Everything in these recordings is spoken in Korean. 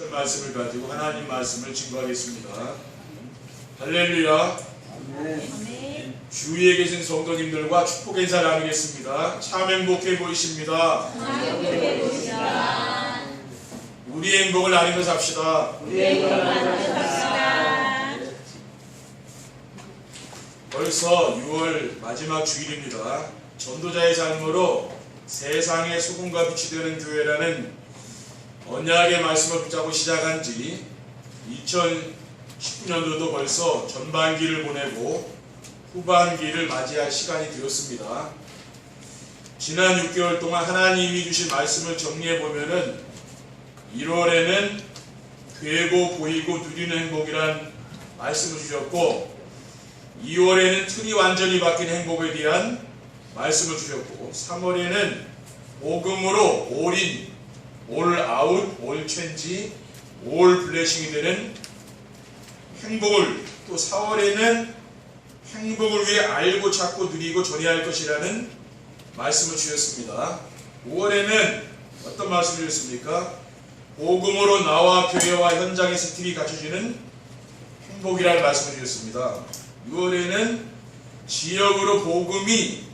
말씀을 가지고 하나님 말씀을 증거하겠습니다. 할렐루야. 아멘. 주위에 계신 성도님들과 축복 인사 나누겠습니다. 참 행복해 보이십니다. 행복해 보시라. 우리 행복을 나누며 삽시다. 우리 행복을 나누며 삽시다. 벌써 6월 마지막 주일입니다. 전도자의 삶으로 세상의 소금과 빛이 되는 교회라는 언약의 말씀을 붙잡고 시작한 지 2019년도도 벌써 전반기를 보내고 후반기를 맞이할 시간이 되었습니다. 지난 6개월 동안 하나님이 주신 말씀을 정리해 보면은 1월에는 되고 보이고 누리는 행복이란 말씀을 주셨고 2월에는 틀이 완전히 바뀐 행복에 대한 말씀을 주셨고 3월에는 복음으로 올인, 올 아웃, 올 체인지, 올 블레싱이 되는 행복을, 또 4월에는 행복을 위해 알고 찾고 누리고 전해야 할 것이라는 말씀을 주셨습니다. 5월에는 어떤 말씀을 주셨습니까? 복음으로 나와 교회와 현장에서 틀이 갖춰지는 행복이라는 말씀을 주셨습니다. 6월에는 지역으로 복음이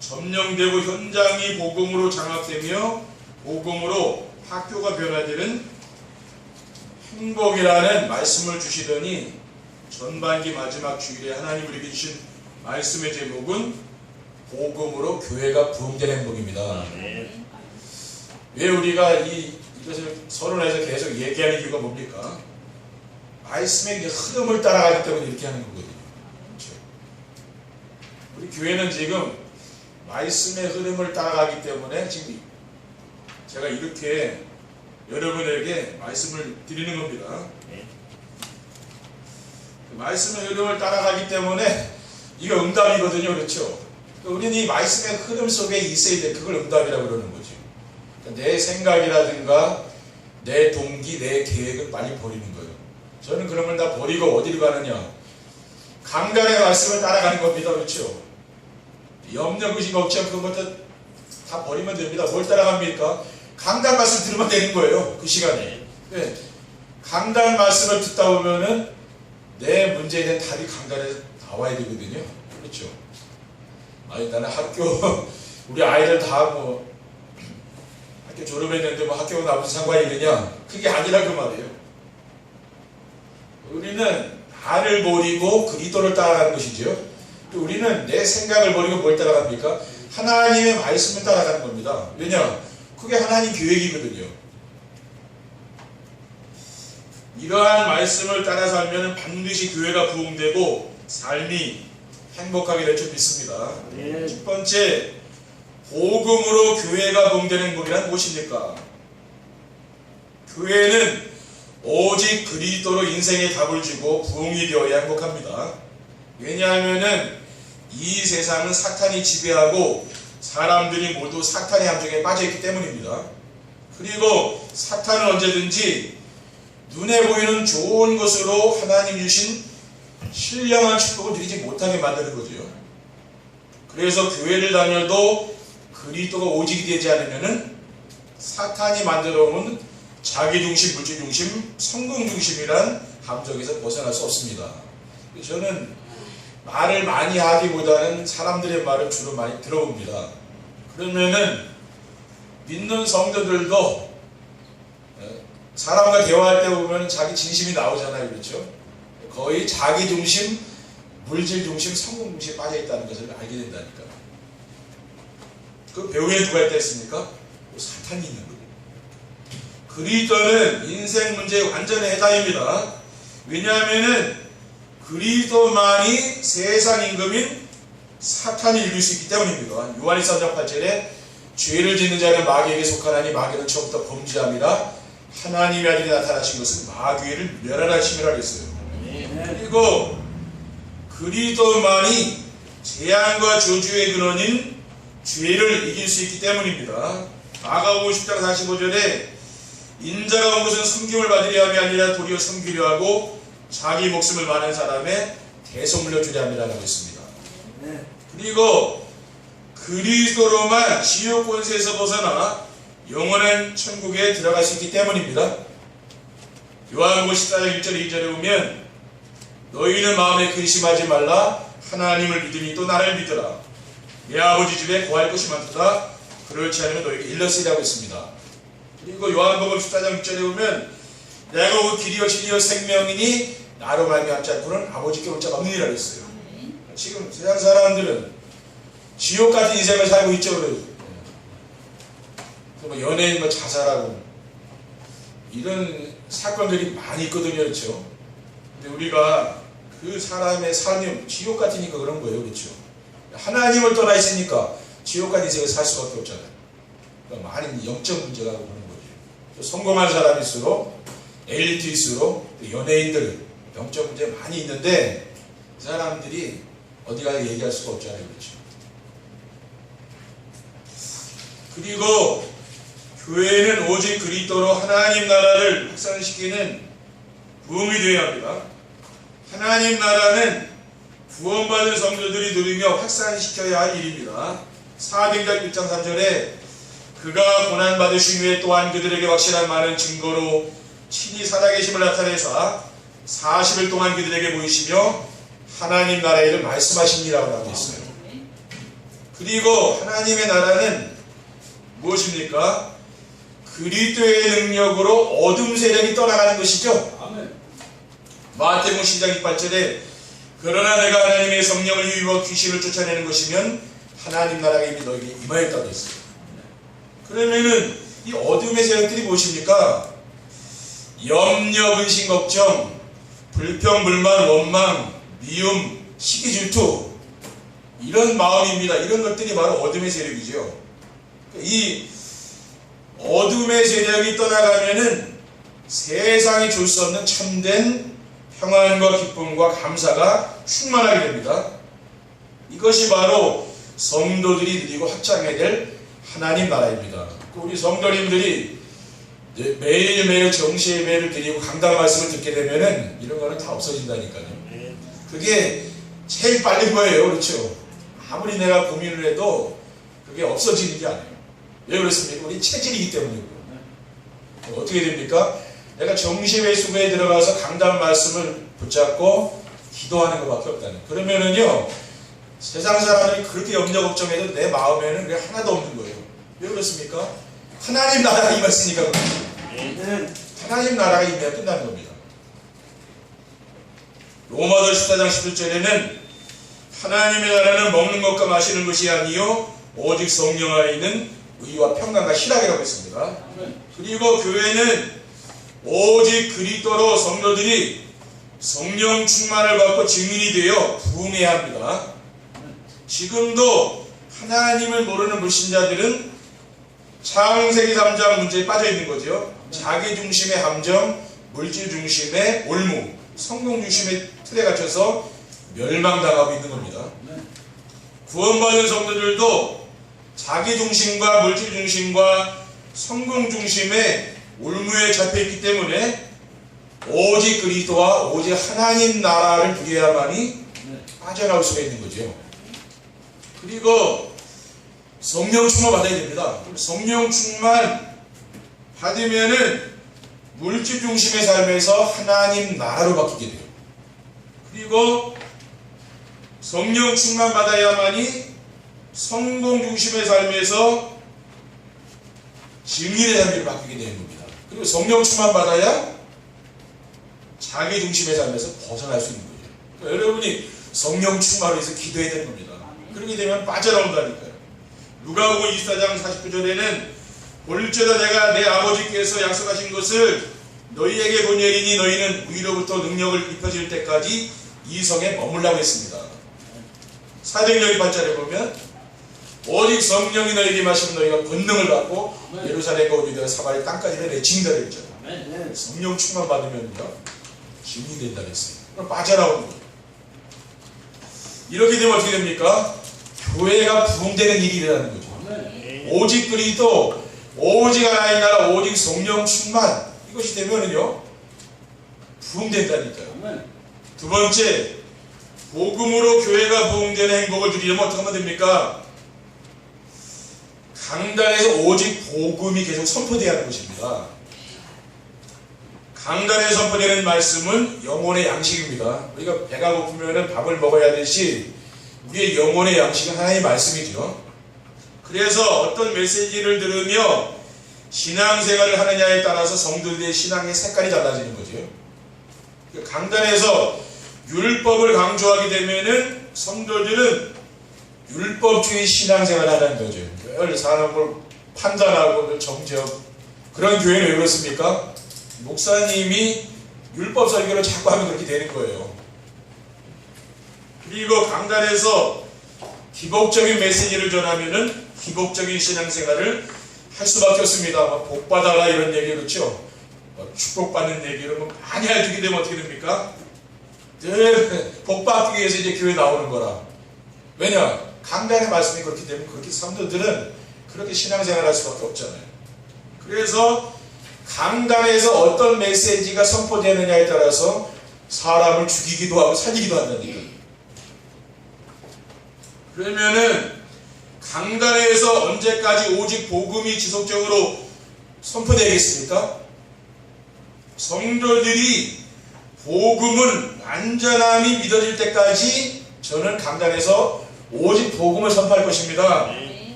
점령되고 현장이 복음으로 장악되며 복음으로 학교가 변화되는 행복이라는 말씀을 주시더니 전반기 마지막 주일에 하나님 우리에게 주신 말씀의 제목은 복음으로 교회가 부흥되는 행복입니다. 왜 우리가 이것을 서론에서 계속 얘기하는 이유가 뭡니까? 말씀의 흐름을 따라가기 때문에 이렇게 하는 거거든요. 그렇죠? 우리 교회는 지금 말씀의 흐름을 따라가기 때문에 지금 제가 이렇게 여러분에게 말씀을 드리는 겁니다. 말씀의 흐름을 따라가기 때문에 이거 응답이거든요. 그렇죠? 우리는 이 말씀의 흐름 속에 있어야 돼. 그걸 응답이라고 그러는 거죠. 내 생각이라든가 내 동기, 내 계획을 빨리 버리는 거예요. 저는 그런 걸 다 버리고 어디로 가느냐? 강단의 말씀을 따라가는 겁니다. 그렇죠? 염려, 의심, 걱정 그런 것들 다 버리면 됩니다. 뭘 따라갑니까? 강단 말씀 들으면 되는 거예요. 그 시간에. 네. 강단 말씀을 듣다 보면은 내 문제에 대한 답이 강단에서 나와야 되거든요. 그렇죠? 아니 나는 학교 우리 아이들 다 뭐 학교 졸업했는데 뭐 학교가 나 무슨 상관이 있느냐? 그게 아니라 그 말이에요. 우리는 나를 버리고 그리스도를 따라가는 것이죠. 또 우리는 내 생각을 버리고 뭘 따라갑니까? 하나님의 말씀을 따라가는 겁니다. 왜냐? 그게 하나님 계획이거든요. 이러한 말씀을 따라 살면 반드시 교회가 부흥되고 삶이 행복하게 될 줄 믿습니다. 첫 번째, 복음으로 교회가 부흥되는 행복이란 무엇입니까? 교회는 오직 그리스도로 인생의 답을 주고 부흥이 되어야 행복합니다. 왜냐하면은 이 세상은 사탄이 지배하고 사람들이 모두 사탄의 함정에 빠져있기 때문입니다. 그리고 사탄은 언제든지 눈에 보이는 좋은 것으로 하나님 주신 신령한 축복을 누리지 못하게 만드는 거죠. 그래서 교회를 다녀도 그리스도가 오직이 되지 않으면은 사탄이 만들어 온 자기중심, 물질중심, 성공중심이란 함정에서 벗어날 수 없습니다. 저는 말을 많이 하기보다는 사람들의 말을 주로 많이 들어봅니다. 그러면은 믿는 성도들도 사람과 대화할 때 보면 자기 진심이 나오잖아요. 그렇죠? 거의 자기 중심, 물질 중심, 성공 중심에 빠져 있다는 것을 알게 된다니까. 그 배후에 누가 있다 했습니까? 사탄이 있는 거예요. 그리스도는 인생 문제의 완전히 해답입니다. 왜냐하면은 그리스도만이 세상 임금인 사탄이 이룰 수 있기 때문입니다. 요한일서 3장 8절에 죄를 짓는 자는 마귀에게 속하나니 마귀는 처음부터 범죄함이라 하나님의 아들이 나타나신 것은 마귀를 멸하라 하심이라 했어요. 그리고 그리스도만이 재앙과 저주의 근원인 죄를 이길 수 있기 때문입니다. 마가복음 10장 45절에 인자가 온 것은 섬김을 받으려 함이 아니라 도리어 섬기려 하고 자기 목숨을 많은 사람의 대속물로 주려 함이라고 했습니다. 그리고 그리스도로만 지옥 권세에서 벗어나 영원한 천국에 들어갈 수 있기 때문입니다. 요한복음 14장 1절 2절에 보면 너희는 마음에 근심하지 말라. 하나님을 믿으니 또 나를 믿으라. 내 아버지 집에 거할 것이 많도다. 그렇지 않으면 너희에게 일러쓰리라고 했습니다. 그리고 요한복음 14장 6절에 보면 내가 그 길이요 진리요 생명이니 나로 말미암지 않고는 아버지께 올 자가 없느니라 했어요. 지금 세상 사람들은 지옥 같은 인생을 살고 있죠. 뭐 연예인 뭐 자살하고 이런 사건들이 많이 있거든요. 그렇죠? 근데 우리가 그 사람의 삶이 지옥 같으니까 그런 거예요. 그렇죠? 하나님을 떠나 있으니까 지옥 같은 인생을 살 수밖에 없잖아요. 그러니까 많은 영적 문제가 그런 거죠. 성공한 사람일수록 엘리트일수록 연예인들 영적 문제 많이 있는데 그 사람들이 어디 가서 얘기할 수가 없잖아요. 그렇죠? 그리고 교회는 오직 그리스도로 하나님 나라를 확산시키는 부흥이 되어야 합니다. 하나님 나라는 구원받은 성도들이 누리며 확산시켜야 할 일입니다. 사도행전 1장 3절에 그가 고난받으신 후에 또한 그들에게 확실한 많은 증거로 친히 살아계심을 나타내사 40일 동안 그들에게 보이시며 하나님 나라의 일을 말씀하시니라고 하고 있어요. 그리고 하나님의 나라는 무엇입니까? 그리스도의 능력으로 어둠 세력이 떠나가는 것이죠. 아멘. 마태복음 10장 28절에 그러나 내가 하나님의 성령을 유입하고 귀신을 쫓아내는 것이면 하나님 나라가 이미 너에게 임하였다고 했어요. 그러면은 이 어둠의 세력들이 무엇입니까? 염려, 근심, 걱정, 불평, 불만, 원망, 미움, 시기, 질투 이런 마음입니다. 이런 것들이 바로 어둠의 세력이죠. 이 어둠의 세력이 떠나가면은 세상이 줄 수 없는 참된 평안과 기쁨과 감사가 충만하게 됩니다. 이것이 바로 성도들이 누리고 확장해야 될 하나님 나라입니다. 우리 성도님들이 매일매일 정시 예배를 드리고 강단 말씀을 듣게 되면은 이런 거는 다 없어진다니까요. 그게 제일 빨리 거예요. 그렇죠? 아무리 내가 고민을 해도 그게 없어지는 게 아니에요. 왜 그렇습니까? 우리 체질이기 때문이고. 어떻게 됩니까? 내가 정시회 수배에 들어가서 강단 말씀을 붙잡고 기도하는 것밖에 없다는. 그러면은요, 세상 사람들이 그렇게 염려 걱정해도 내 마음에는 그게 하나도 없는 거예요. 왜 그렇습니까? 하나님 나라가 임했으니까 그렇습니다. 하나님 나라가 임해야 끝나는 겁니다. 로마서 14장 11절에는 하나님의 나라는 먹는 것과 마시는 것이 아니요 오직 성령 안에 있는 의와 평강과 희락이라고 했습니다. 그리고 교회는 오직 그리스도로 성도들이 성령 충만을 받고 증인이 되어 부흥해야 합니다. 지금도 하나님을 모르는 불신자들은 창세기 3장 문제에 빠져 있는 거죠. 자기 중심의 함정, 물질 중심의 올무, 성공 중심의 틀에 갇혀서 멸망당하고 있는 겁니다. 구원받은 성도들도 자기 중심과 물질 중심과 성공 중심의 올무에 잡혀있기 때문에 오직 그리스도와 오직 하나님 나라를 누려야만이 빠져나올 수가 있는 거죠. 그리고 성령 충만 받아야 됩니다. 성령 충만 받으면은 물질 중심의 삶에서 하나님 나라로 바뀌게 돼요. 그리고 성령 충만 받아야만이 성공 중심의 삶에서 증인의 삶으로 바뀌게 되는 겁니다. 그리고 성령 충만 받아야 자기 중심의 삶에서 벗어날 수 있는 거죠. 그러니까 여러분이 성령 충만을 위해서 기도해야 되는 겁니다. 그렇게 되면 빠져나온다니까요. 누가복음 24장 49절에는 볼지어다 내가 내 아버지께서 약속하신 것을 너희에게 보내리니 너희는 위로부터 능력을 입혀질 때까지 이 성에 머물라고 했습니다. 사도행전 8절에 보면 오직 성령이 너희에게 마시면 너희가 권능을 받고 예루살렘과 유대와 사마리아 땅까지 내친다 그랬잖아요. 성령 충만 받으면요 증인이 된다 그랬어요. 그럼 빠져나오는 거예요. 이렇게 되면 어떻게 됩니까? 교회가 부흥되는 일이 일어나는 거죠. 오직 그리스도, 오직 하나님 나라, 오직 성령 충만 이것이 되면은요 부흥된다니까요. 두 번째, 복음으로 교회가 부흥되는 행복을 누리려면 어떻게 하면 됩니까? 강단에서 오직 복음이 계속 선포되어야 하는 것입니다. 강단에 선포되는 말씀은 영혼의 양식입니다. 우리가 배가 고프면 밥을 먹어야 하듯이 우리의 영혼의 양식은 하나님의 말씀이죠. 그래서 어떤 메시지를 들으며 신앙생활을 하느냐에 따라서 성도들의 신앙의 색깔이 달라지는 거죠. 강단에서 율법을 강조하게 되면은 성도들은 율법주의 신앙생활을 하는 거죠. 늘 사람을 판단하고 정죄하고. 그런 교회는 왜 그렇습니까? 목사님이 율법 설교를 자꾸 하면 그렇게 되는 거예요. 그리고 강단에서 기복적인 메시지를 전하면은 기복적인 신앙생활을 할 수밖에 없습니다. 복받아라 이런 얘기 그렇죠. 축복받는 얘기를 많이 해주게 되면 어떻게 됩니까? 늘 복받기 위해서 이제 교회 나오는 거라. 왜냐? 강단의 말씀이 그렇게 되면 그렇게 성도들은 그렇게 신앙생활을 할 수밖에 없잖아요. 그래서 강단에서 어떤 메시지가 선포되느냐에 따라서 사람을 죽이기도 하고 살리기도 한다니까. 그러면은 강단에서 언제까지 오직 복음이 지속적으로 선포되겠습니까? 성도들이 복음은 완전함이 믿어질 때까지 저는 강단에서 오직 복음을 선포할 것입니다.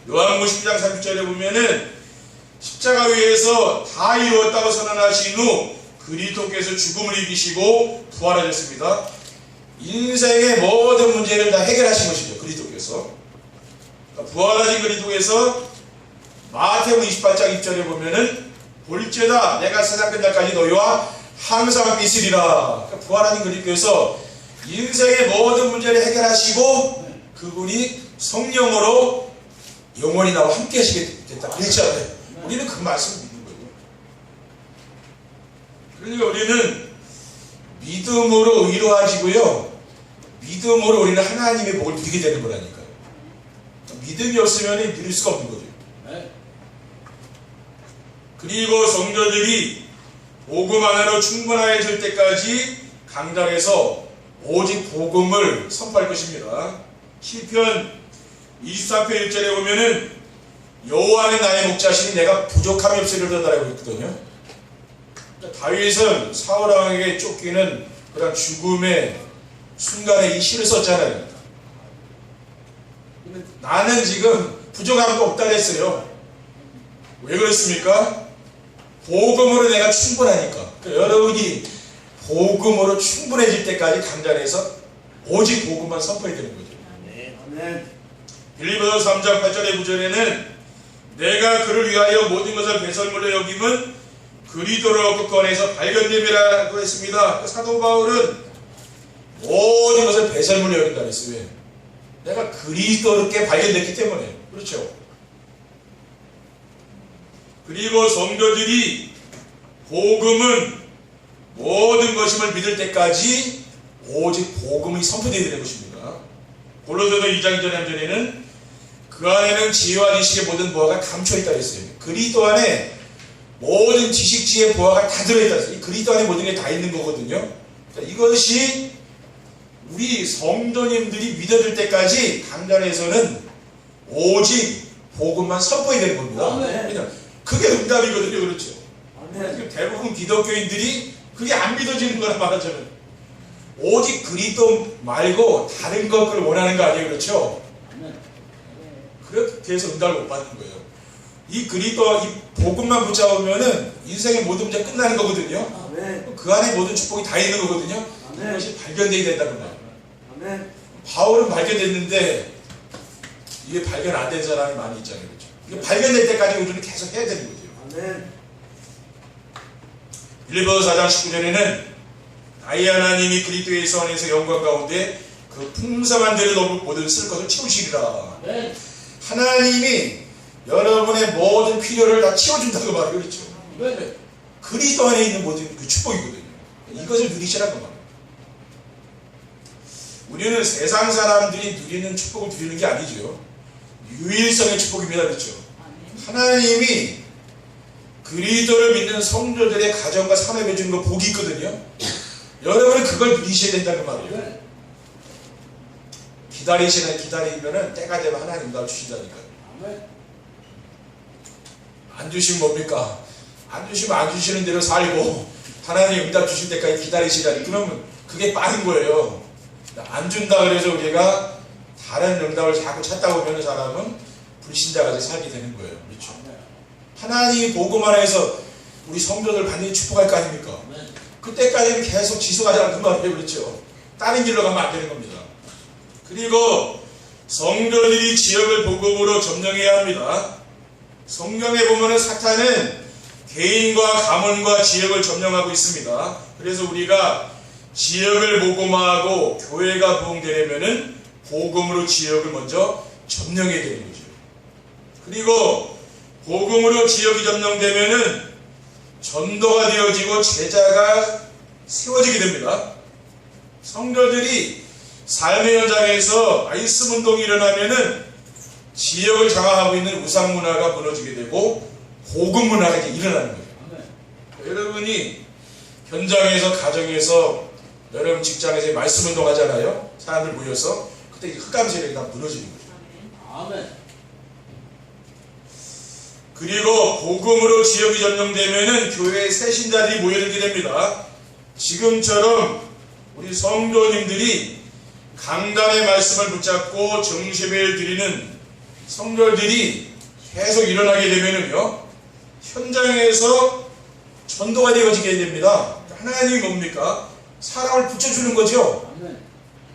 요한복음 10장 30절에 보면은 십자가 위에서 다 이루었다고 선언하신 후 그리스도께서 죽음을 이기시고 부활하셨습니다. 인생의 모든 문제를 다 해결하신 것이죠. 그리스도께서. 부활하신 그리스도께서 마태복음 28장 1절에 보면은 볼지어다 내가 세상 끝날까지 너희와 항상 있으리라. 부활하신 그리스도께서 인생의 모든 문제를 해결하시고 그분이 성령으로 영원히 나와 함께 하시겠다. 그렇잖아요. 우리는 그 말씀을 믿는 거예요. 그러니까 우리는 믿음으로 의로워지고요. 믿음으로 우리는 하나님의 복을 누리게 되는 거라니까요. 믿음이 없으면 누릴 수가 없는 거죠. 그리고 성도들이 복음 하나로 충분해질 때까지 강단에서 오직 복음을 선포할 것입니다. 시편 24편 1절에 보면은 여호와는 나의 목자시니 내가 부족함이 없으리로다라고 했거든요. 다윗은 사울 왕에게 쫓기는 그런 죽음의 순간에 이 시를 썼잖아요. 나는 지금 부족함도 없다 그랬어요. 왜 그렇습니까? 복음으로 내가 충분하니까. 그러니까 여러분이 복음으로 충분해질 때까지 강단에서 오직 복음만 선포해야 되는 거죠. 빌립보서 3장 8절의 9절에는 내가 그를 위하여 모든 것을 배설물로 여김은 그리스도를 얻고 꺼내서 발견됨이라고 했습니다. 그 사도 바울은 모든 것을 배설물로 여긴다 그랬어요. 왜? 내가 그리스도께 발견됐기 때문에. 그렇죠. 그리고 성도들이 복음은 모든 것임을 믿을 때까지 오직 복음이 선포되어야 되는 것입니다. 골로새서 2장 2절의 함전에는 그 안에는 지혜와 지식의 모든 보화가 감춰있다 그랬어요. 그리스도 안에 모든 지식, 지혜, 보화가 다 들어있다 그랬어요. 이 그리스도 안에 모든 게 다 있는 거거든요. 이것이 우리 성도님들이 믿어질 때까지 강단에서는 오직 복음만 선포해야 되는 겁니다. 왜냐하면 그게 응답이거든요. 그렇죠. 지금 대부분 기독교인들이 그게 안 믿어지는 거라 말하자면 오직 그리스도 말고 다른 것을 원하는 거 아니에요. 그렇죠. 그렇게 해서 응답을 못 받는 거예요. 이 그리스도 이 복음만 붙잡으면은 인생의 모든 문제 끝나는 거거든요. 그 안에 모든 축복이 다 있는 거거든요. 그것이 발견되어야 된다는 거예요. 바울은 발견됐는데 이게 발견 안 된 사람이 많이 있잖아요. 그렇죠? 이게 발견될 때까지 우리는 계속 해야 되는 거죠. 빌립보서 4장 19절에는 나의 하나님이 그리스도의 안에서 영광 가운데 그 풍성한 데를 모든 쓸 것을 채우시리라. 하나님이 여러분의 모든 필요를 다 채워준다고 말해요. 그렇죠? 그리스도 안에 있는 모든 그 축복이거든요. 이것을 누리시라고 말해요. 우리는 세상 사람들이 누리는 축복을 누리는 게 아니죠. 유일성의 축복입니다. 그렇죠? 하나님이 그리스도를 믿는 성도들의 가정과 산업에 주는 거 복이 있거든요. 여러분은 그걸 누리셔야 된다는 말이에요. 기다리면은 때가 되면 하나님 날 주신다니까요. 안 주시면 뭡니까? 안 주시면 안 주시는 대로 살고 하나님 응답 주실 때까지 기다리시라니. 그러면 그게 빠른 거예요. 안 준다 그래서 우리가 다른 응답을 자꾸 찾다 보면 사람은 불신자가 돼서 살게 되는 거예요. 그렇죠? 하나님이 복음만 해서 우리 성도들 반드시 축복할 거 아닙니까? 그때까지는 계속 지속하자는 그 말이에요. 그렇죠? 다른 길로 가면 안 되는 겁니다. 그리고 성도들이 지역을 복음으로 점령해야 합니다. 성경에 보면은 사탄은 개인과 가문과 지역을 점령하고 있습니다. 그래서 우리가 지역을 복음화하고 교회가 부흥되려면은 복음으로 지역을 먼저 점령해야 되는 거죠. 그리고 복음으로 지역이 점령되면은 전도가 되어지고 제자가 세워지게 됩니다. 성도들이 삶의 현장에서 말씀 운동이 일어나면은 지역을 장악하고 있는 우상 문화가 무너지게 되고 복음 문화가 이제 일어나는 거예요. 여러분이 현장에서 가정에서 여러분 직장에서 말씀 운동 하잖아요. 사람들 모여서 그때 흑암 세력이 다 무너지는 거죠. 아멘. 그리고 복음으로 지역이 점령되면은 교회에 새 신자들이 모여들게 됩니다. 지금처럼 우리 성도님들이 강단의 말씀을 붙잡고 정시배를 드리는 성도들이 계속 일어나게 되면은요, 현장에서 전도가 되어지게 됩니다. 하나님이 뭡니까? 사람을 붙여주는 거죠. 아멘.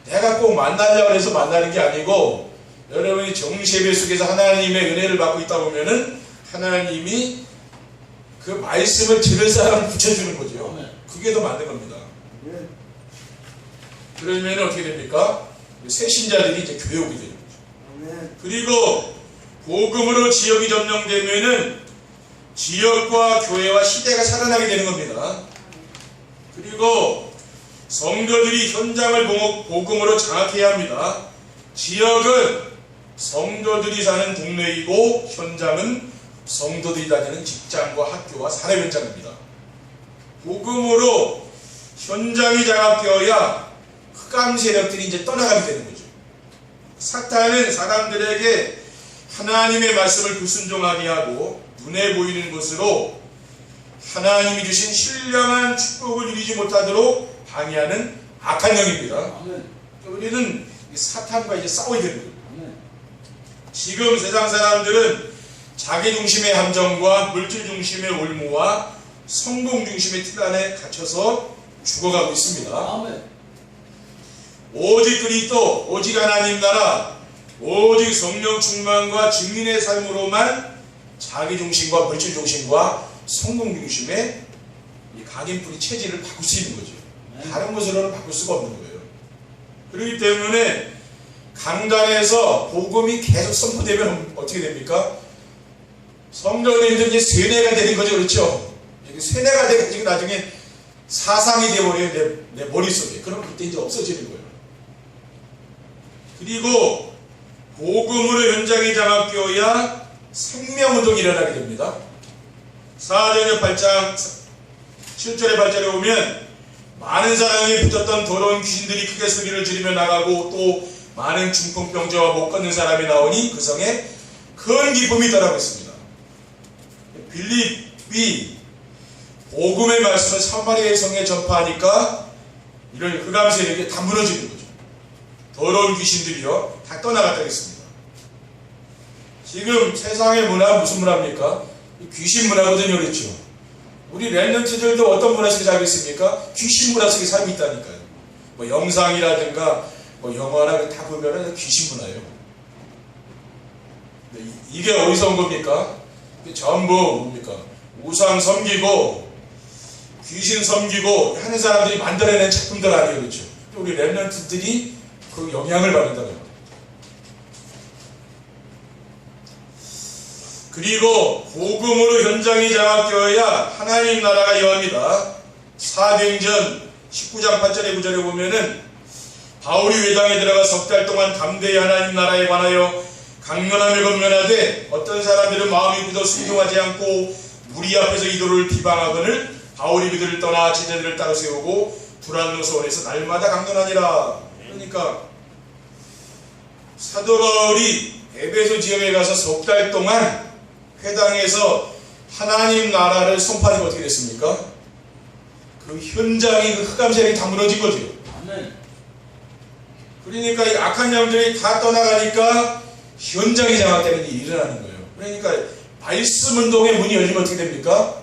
내가 꼭 만나려고 해서 만나는 게 아니고, 여러분이 정시배 속에서 하나님의 은혜를 받고 있다 보면은 하나님이 그 말씀을 들을 사람을 붙여주는 거죠. 그게 더 맞는 겁니다. 그러면 어떻게 됩니까? 새 신자들이 이제 교회 오게 되는 거죠. 그리고 복음으로 지역이 점령되면은 지역과 교회와 시대가 살아나게 되는 겁니다. 그리고 성도들이 현장을 복음으로 장악해야 합니다. 지역은 성도들이 사는 동네이고 현장은 성도들이 다니는 직장과 학교와 산업 현장입니다. 복음으로 현장이 장악되어야 흑암 세력들이 이제 떠나가게 되는 거죠. 사탄은 사람들에게 하나님의 말씀을 불순종하게 하고 눈에 보이는 것으로 하나님이 주신 신령한 축복을 누리지 못하도록 방해하는 악한 영입니다. 우리는 사탄과 이제 싸워야 되는 거예요. 지금 세상 사람들은 자기 중심의 함정과 물질 중심의 올무와 성공 중심의 틀 안에 갇혀서 죽어가고 있습니다. 아멘. 오직 그리스도, 오직 하나님 나라, 오직 성령 충만과 증인의 삶으로만 자기 중심과 물질 중심과 성공 중심의 이 각인뿌리 체질을 바꿀 수 있는 거죠. 다른 것으로는 바꿀 수가 없는 거예요. 그렇기 때문에 강단에서 복음이 계속 선포되면 어떻게 됩니까? 성도님들 이제 세뇌가 되는 거죠. 그렇죠? 세뇌가 돼가지고 나중에 사상이 되어버려요. 내 머릿속에. 그럼 그때 이제 없어지는 거예요. 그리고 복음으로 현장이 장악되어야 생명운동이 일어나게 됩니다. 사도행전 8장 7절의 8절에 보면 많은 사람이 붙었던 더러운 귀신들이 크게 소리를 지르며 나가고 또 많은 중풍병자와 못 걷는 사람이 나오니 그 성에 큰 기쁨이 있더라고 했습니다. 빌립이 복음의 말씀을 사마리아의 성에 전파하니까 이런 흑암 세력이 다 무너지는 거죠. 더러운 귀신들이요 다 떠나갔다 했습니다. 지금 세상의 문화 무슨 문화입니까? 귀신 문화거든요. 그렇죠? 우리 랩런트들도 어떤 문화 속에 살고 있습니까? 귀신 문화 속에 살고 있다니까요. 뭐 영상이라든가 뭐 영화나 다 보면은 귀신 문화예요. 이게 어디서 온 겁니까? 전부 뭡니까? 우상 섬기고 귀신 섬기고 하는 사람들이 만들어낸 작품들 아니에요. 그렇죠? 우리 랩런트들이 그 영향을 받는다는 겁니다. 그리고 복음으로 현장이 장악되어야 하나님 나라가 임합니다. 사도행전 19장 8절에 9절에 보면은 바울이 회당에 들어가 석 달 동안 담대히 하나님 나라에 관하여 강론하며 건면하되 어떤 사람들은 마음이 굳어 순종하지 않고 무리 앞에서 이도를 비방하거늘 바울이 그들을 떠나 제자들을 따로 세우고 두란노 서원에서 날마다 강론하니라. 그러니까 사도 바울이 에베소 지역에 가서 석 달 동안 회당에서 하나님 나라를 선포하는 게 어떻게 됐습니까? 그 현장이 그 흑암 세력이 다 무너진 거죠. 그러니까 이 악한 영들이 다 떠나가니까 현장이 장악되는 일이 일어나는 거예요. 그러니까 말씀 운동의 문이 열리면 어떻게 됩니까?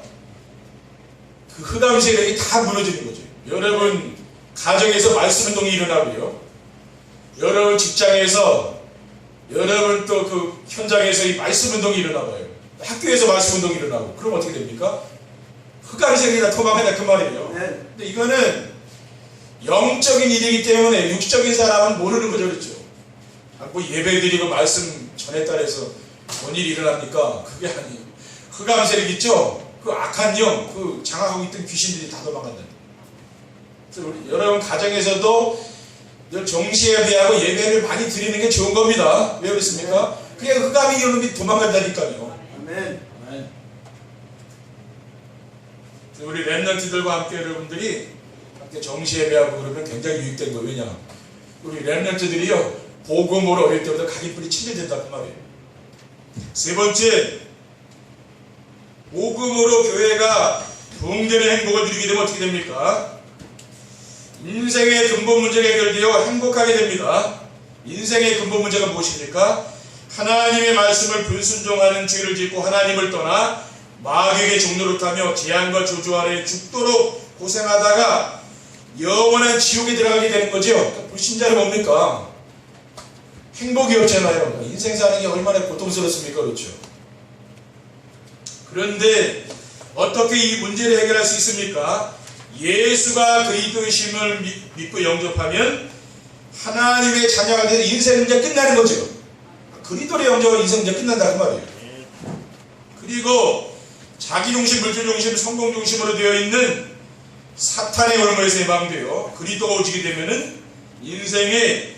그 흑암 세력이 다 무너지는 거죠. 여러분 가정에서 말씀 운동이 일어나고요. 여러분 직장에서, 여러분 또 그 현장에서 이 말씀 운동이 일어나봐요. 학교에서 말씀 운동이 일어나고, 그럼 어떻게 됩니까? 흑암 세력이 다 도망간다 그 말이에요. 근데 이거는 영적인 일이기 때문에 육적인 사람은 모르는 거죠, 그렇죠? 뭐 예배 드리고 말씀 전했다 해서 뭔 일이 일어납니까? 그게 아니에요. 흑암 세력 있죠? 그 악한 영, 그 장악하고 있던 귀신들이 다 도망간다. 그래서 우리 여러분 가정에서도 늘 정시예배하고 예배를 많이 드리는 게 좋은 겁니다. 왜 그렇습니까? 그게 흑암이 오는 게 도망간다니까요. 아멘. 우리 랩런트들과 함께 여러분들이 함께 정시예배하고 그러면 굉장히 유익된 거예요. 왜냐? 우리 랩런트들이요, 복음으로 어릴 때부터 각인뿔이 침례된다 그 말이에요. 세 번째, 복음으로 교회가 부흥되는 행복을 누리게 되면 어떻게 됩니까? 인생의 근본 문제가 해결되어 행복하게 됩니다. 인생의 근본 문제가 무엇입니까? 하나님의 말씀을 불순종하는 죄를 짓고 하나님을 떠나 마귀에게 종노릇하며 재앙과 저주 아래 죽도록 고생하다가 영원한 지옥에 들어가게 되는 거죠. 불신자는 뭡니까? 행복이 없잖아요. 인생 사는 게 얼마나 고통스럽습니까? 그렇죠. 그런데 어떻게 이 문제를 해결할 수 있습니까? 예수가 그리스도이심을 믿고 영접하면 하나님의 자녀가 되는 인생 문제 끝나는 거죠. 그리스도의 영접은 인생 문제 끝난다 그 말이에요. 그리고 자기중심, 물질중심, 성공중심으로 되어 있는 사탄의 올무에서 해방되어 그리스도가 오지게 되면은 인생의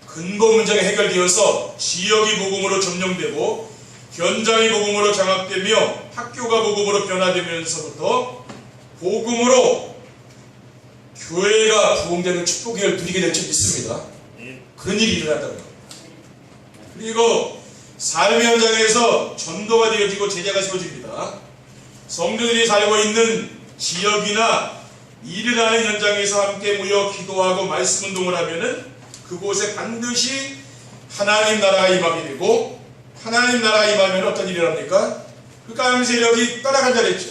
근본 문제가 해결되어서 지역이 복음으로 점령되고 현장이 복음으로 장악되며 학교가 복음으로 변화되면서부터 복음으로 교회가 부흥되는 축복을 누리게 될 줄 믿습니다. 그런 일이 일어난다고요. 그리고 삶의 현장에서 전도가 되어지고 제자가 세워집니다. 성도들이 살고 있는 지역이나 일을 하는 현장에서 함께 모여 기도하고 말씀 운동을 하면은 그곳에 반드시 하나님 나라가 임하게 되고, 하나님 나라가 임하면 어떤 일이 일어납니까? 흑암 세력이 떠나간다 그랬죠.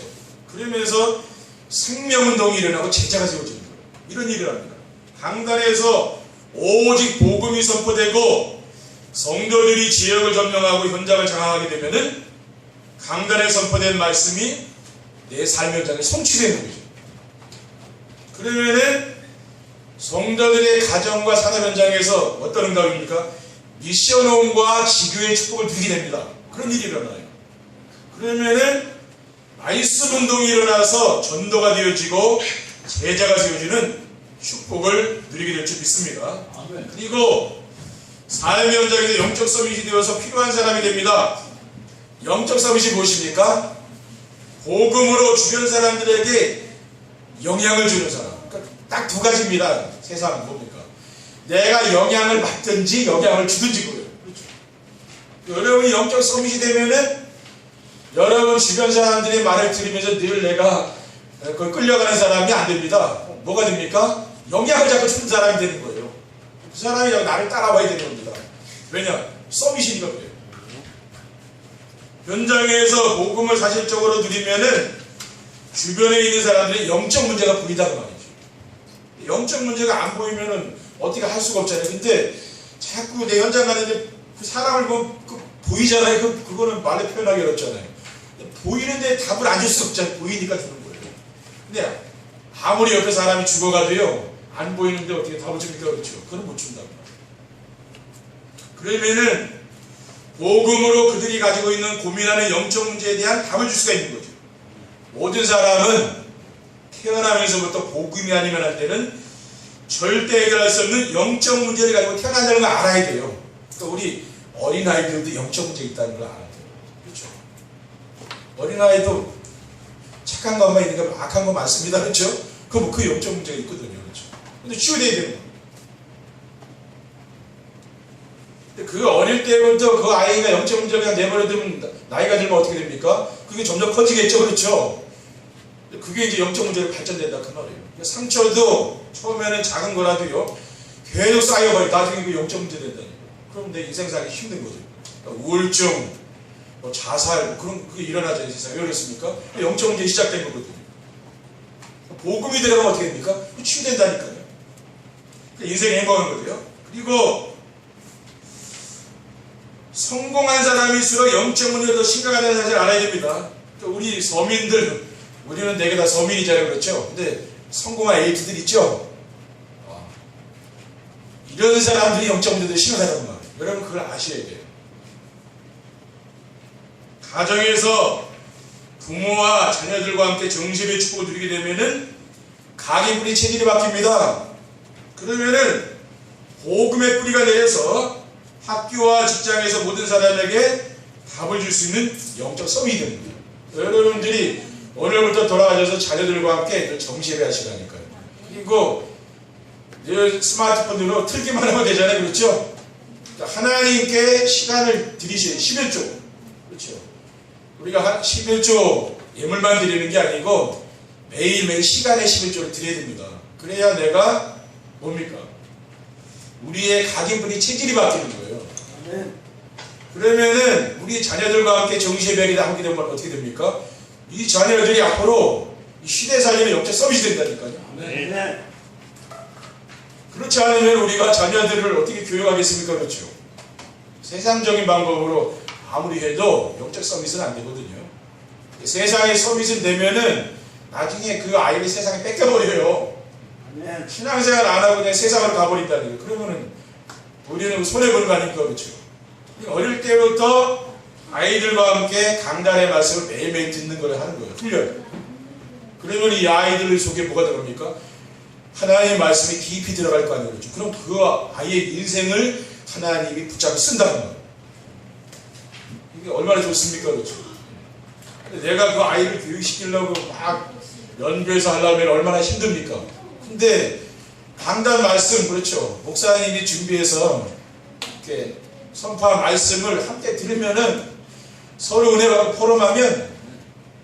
그러면서 생명운동이 일어나고 제자가 세워지는 거예요. 이런 일이 일어납니다. 강단에서 오직 복음이 선포되고 성도들이 지역을 점령하고 현장을 장악하게 되면은 강단에 선포된 말씀이 내 삶 현장에 성취되는 거죠. 그러면은 성도들의 가정과 산업 현장에서 어떤 응답입니까? 미션홈과 지교의 축복을 누리게 됩니다. 그런 일이 일어나요. 그러면은 말씀 운동이 일어나서 전도가 되어지고 제자가 세워지는 축복을 누리게 될 줄 믿습니다. 그리고 삶의 현장에서 영적 서밋이 되어서 필요한 사람이 됩니다. 영적 서밋이 무엇입니까? 복음으로 주변 사람들에게 영향을 주는 사람. 그러니까 딱 두 가지입니다. 세상은 뭡니까? 내가 영향을 받든지 영향을 주든지 그래요. 그렇죠? 여러분이 영적 서밋이 되면은 여러분 주변 사람들의 말을 들으면서 늘 내가 끌려가는 사람이 안 됩니다. 뭐가 됩니까? 영향을 자꾸 주는 사람이 되는 거예요. 그 사람이 나를 따라와야 되는 겁니다. 왜냐? 서밋이니까 그래요. 현장에서 복음을 사실적으로 누리면은 주변에 있는 사람들이 영적 문제가 보이다고 말이죠. 영적 문제가 안 보이면은 어떻게 할 수가 없잖아요. 근데 자꾸 내 현장 가는데 그 사람을 보이잖아요. 그거는 말로 표현하기 어렵잖아요. 보이는데 답을 안 줄 수 없잖아요. 보이니까 주는 거예요. 근데 아무리 옆에 사람이 죽어가도요, 안 보이는데 어떻게 답을 줍니까? 그렇죠. 그건 못 준다고. 그러면은 복음으로 그들이 가지고 있는 고민하는 영적 문제에 대한 답을 줄 수가 있는 거죠. 모든 사람은 태어나면서부터 복음이 아니면 안 되는 절대 해결할 수 없는 영적 문제를 가지고 태어난다는 걸 알아야 돼요. 그러니까 우리 어린아이들도 영적 문제 있다는 걸 알아야 돼요. 그렇죠. 어린아이도 착한 것만 있는 거 악한 거 많습니다. 그렇죠? 그 영적 문제가 있거든요. 그렇죠. 근데 치유돼야 되는 거예요. 그 어릴 때부터 그 아이가 영적 문제를 그냥 내버려두면 나이가 들면 어떻게 됩니까? 그게 점점 커지겠죠. 그렇죠? 그게 이제 영적 문제로 발전된다 그 말이에요. 그러니까 상처도 처음에는 작은 거라도요 계속 쌓여버려 나중에 그 영적 문제 된다니까. 그럼 내 인생 살기 힘든 거죠. 그러니까 우울증, 뭐 자살 뭐 그런 그게 일어나죠 세상에. 왜 그렇습니까? 영적 문제 시작된 거거든요. 복음이 들어가면 어떻게 됩니까? 치유된다니까요. 인생이 행복한 거고요. 그리고 성공한 사람일수록 영적 문제가 더 심각하다는 사실을 알아야 됩니다. 우리 서민들, 우리는 내게 다 서민이잖아요, 그렇죠? 근데 성공한 에이트들 있죠? 이런 사람들이 영적 문제도 심각하다는 말이에요. 여러분 그걸 아셔야 돼요. 가정에서 부모와 자녀들과 함께 정신의 축복을 누리게 되면은 각인 뿌리 체질이 바뀝니다. 그러면은 복음의 뿌리가 내려서 학교와 직장에서 모든 사람에게 답을 줄 수 있는 영적 썸이 됩니다. 여러분들이 오늘부터 돌아가셔서 자녀들과 함께 정시예배 하시라니까요. 그리고 스마트폰으로 틀기만 하면 되잖아요. 그렇죠? 그러니까 하나님께 시간을 드리시는 11조. 그렇죠? 우리가 11조 예물만 드리는 게 아니고 매일매일 시간의 11조를 드려야 됩니다. 그래야 내가 뭡니까? 우리의 각인분이 체질이 바뀌는 거예요. 그러면은 우리 자녀들과 함께 정시예배를 하게 되면 어떻게 됩니까? 이 자녀들이 앞으로 이 시대 살리는 영적 서비스 된다니까요. 네. 그렇지 않으면 우리가 자녀들을 어떻게 교육하겠습니까? 그렇죠. 세상적인 방법으로 아무리 해도 영적 서비스는 안 되거든요. 세상의 서비스는 되면은 나중에 그 아이를 세상에 뺏겨버려요. 신앙생활 안 하고 그냥 세상으로 가버린다는 거예요. 그러면은 우리는 손해보는 거 아닙니까? 그렇죠. 어릴 때부터 아이들과 함께 강단의 말씀을 매일매일 듣는 걸 하는 거예요. 훈련. 그러면 이 아이들 속에 뭐가 들어갑니까? 하나님의 말씀이 깊이 들어갈 거 아니에요. 그렇죠. 그럼 그 아이의 인생을 하나님이 붙잡고 쓴다는 거예요. 이게 얼마나 좋습니까? 그렇죠. 내가 그 아이를 교육시키려고 막 연구해서 하려면 얼마나 힘듭니까? 근데 강단 말씀, 그렇죠. 목사님이 준비해서 이렇게 선포한 말씀을 함께 들으면은 서로 은혜받고 포럼하면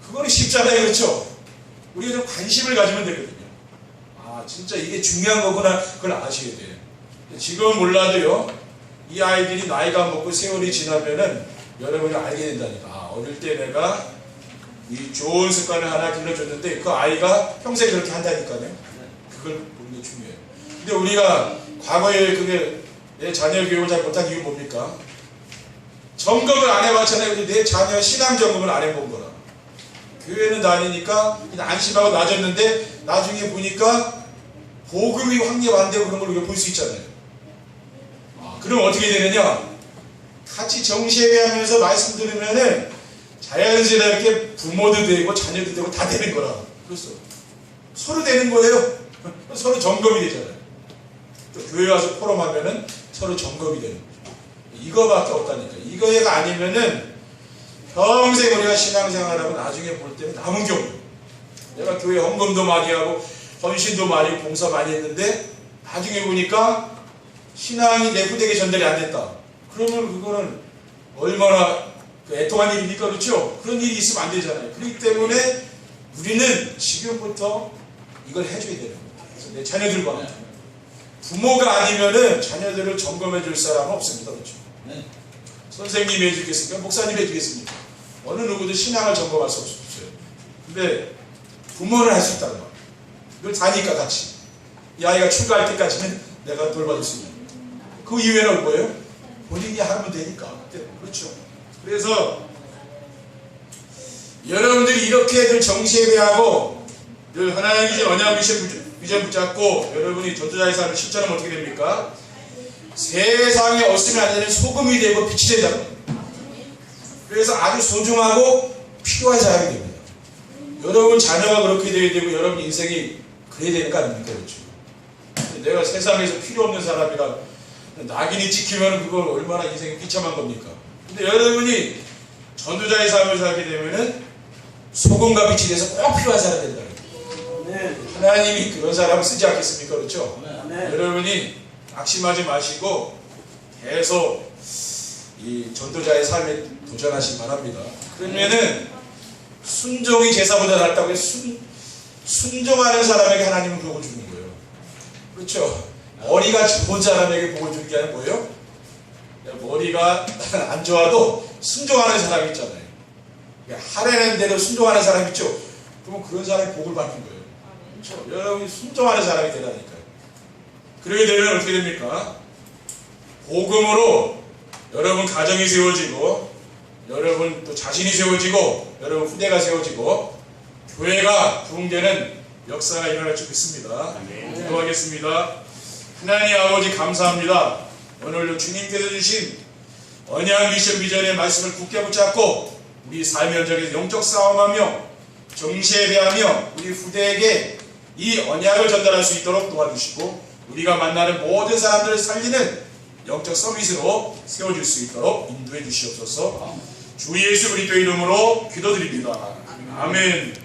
그거는 쉽잖아요. 그렇죠. 우리가 좀 관심을 가지면 되거든요. 아, 진짜 이게 중요한 거구나. 그걸 아셔야 돼요. 지금 몰라도요, 이 아이들이 나이가 먹고 세월이 지나면은 여러분이 알게 된다니까. 아, 어릴 때 내가 이 좋은 습관을 하나 길러줬는데 그 아이가 평생 그렇게 한다니까요. 그걸 보는 게 중요해요. 근데 우리가 과거에 그게 내 자녀 교육을 잘 못한 이유 뭡니까? 점검을 안 해봤잖아요. 근데 내 자녀 신앙 점검을 안 해본 거라. 교회는 다니니까 안심하고 놔줬는데 나중에 보니까 복음이 확립 안 되고 그런 걸 우리가 볼 수 있잖아요. 그럼 어떻게 되느냐? 같이 정시예배하면서 말씀 들으면은 자연스럽게 부모도 되고 자녀도 되고 다 되는 거라. 그렇죠. 서로 되는 거예요. 서로 점검이 되잖아요. 또 교회 와서 포럼하면은 서로 점검이 되는 거죠. 이거밖에 없다니까. 이거가 아니면은 평생 우리가 신앙생활하고 나중에 볼 때는 남은 경우. 내가 교회 헌금도 많이 하고 헌신도 많이 봉사 많이 했는데 나중에 보니까 신앙이 내 후대에 전달이 안 됐다. 그러면 그거는 얼마나 애통한 일입니까? 그렇죠? 그런 일이 있으면 안 되잖아요. 그렇기 때문에 우리는 지금부터 이걸 해줘야 되는 거예요. 그래서 내 자녀들과 함께. 부모가 아니면은 자녀들을 점검해 줄 사람은 없습니다. 그렇죠? 네. 선생님이 해주겠습니까? 목사님이 해주겠습니까? 어느 누구도 신앙을 점검할 수 없어요. 근데 부모는 할 수 있다는 거예요. 늘 다니까 같이. 이 아이가 출가할 때까지는 내가 돌봐줄 수 있는 거예요. 그 이후에는 뭐예요? 본인이 하면 되니까. 그렇죠. 그래서 여러분들이 이렇게 늘 정시예배하고 늘 하나님의 주신 언약 비전 붙잡고 여러분이 전도자의 삶을 실천하면 어떻게 됩니까? 세상에 없으면 안 되는 소금이 되고 빛이 된다고. 그래서 아주 소중하고 필요한 사람이 됩니다. 여러분 자녀가 그렇게 되어야 되고 여러분 인생이 그래야 되는 거 아닙니까? 그렇죠. 내가 세상에서 필요 없는 사람이라 낙인이 찍히면 그걸 얼마나 인생이 비참한 겁니까? 근데 여러분이 전도자의 삶을 살게 되면은 소금과 빛이 돼서 꼭 필요한 사람이 된다. 네. 하나님이 그런 사람을 쓰지 않겠습니까? 그렇죠? 네. 여러분이 낙심하지 마시고 계속 이 전도자의 삶에 도전하시기 바랍니다. 그러면은 순종이 제사보다 낫다고 해서 순종하는 사람에게 하나님은 복을 주는 거예요. 그렇죠? 머리가 좋은 사람에게 복을 주는 게 아니라 뭐예요? 머리가 안 좋아도 순종하는 사람이 있잖아요. 하라는 대로 순종하는 사람 있죠? 그러면 그런 사람이 복을 받는 거예요. 그렇죠? 여러분이 순종하는 사람이 되라니까요. 그러게 되면 어떻게 됩니까? 복음으로 여러분 가정이 세워지고, 여러분 또 자신이 세워지고, 여러분 후대가 세워지고, 교회가 부흥되는 역사가 일어날 줄 믿습니다. 기도하겠습니다. 하나님 아버지 감사합니다. 오늘도 주님께서 주신 언약 미션 비전의 말씀을 굳게 붙잡고 우리 삶의 현장에서 영적 싸움하며 정시예배하며 우리 후대에게 이 언약을 전달할 수 있도록 도와주시고, 우리가 만나는 모든 사람들을 살리는 영적 서비스로 세워줄 수 있도록 인도해 주시옵소서. 주 예수 그리스도 이름으로 기도드립니다. 아멘.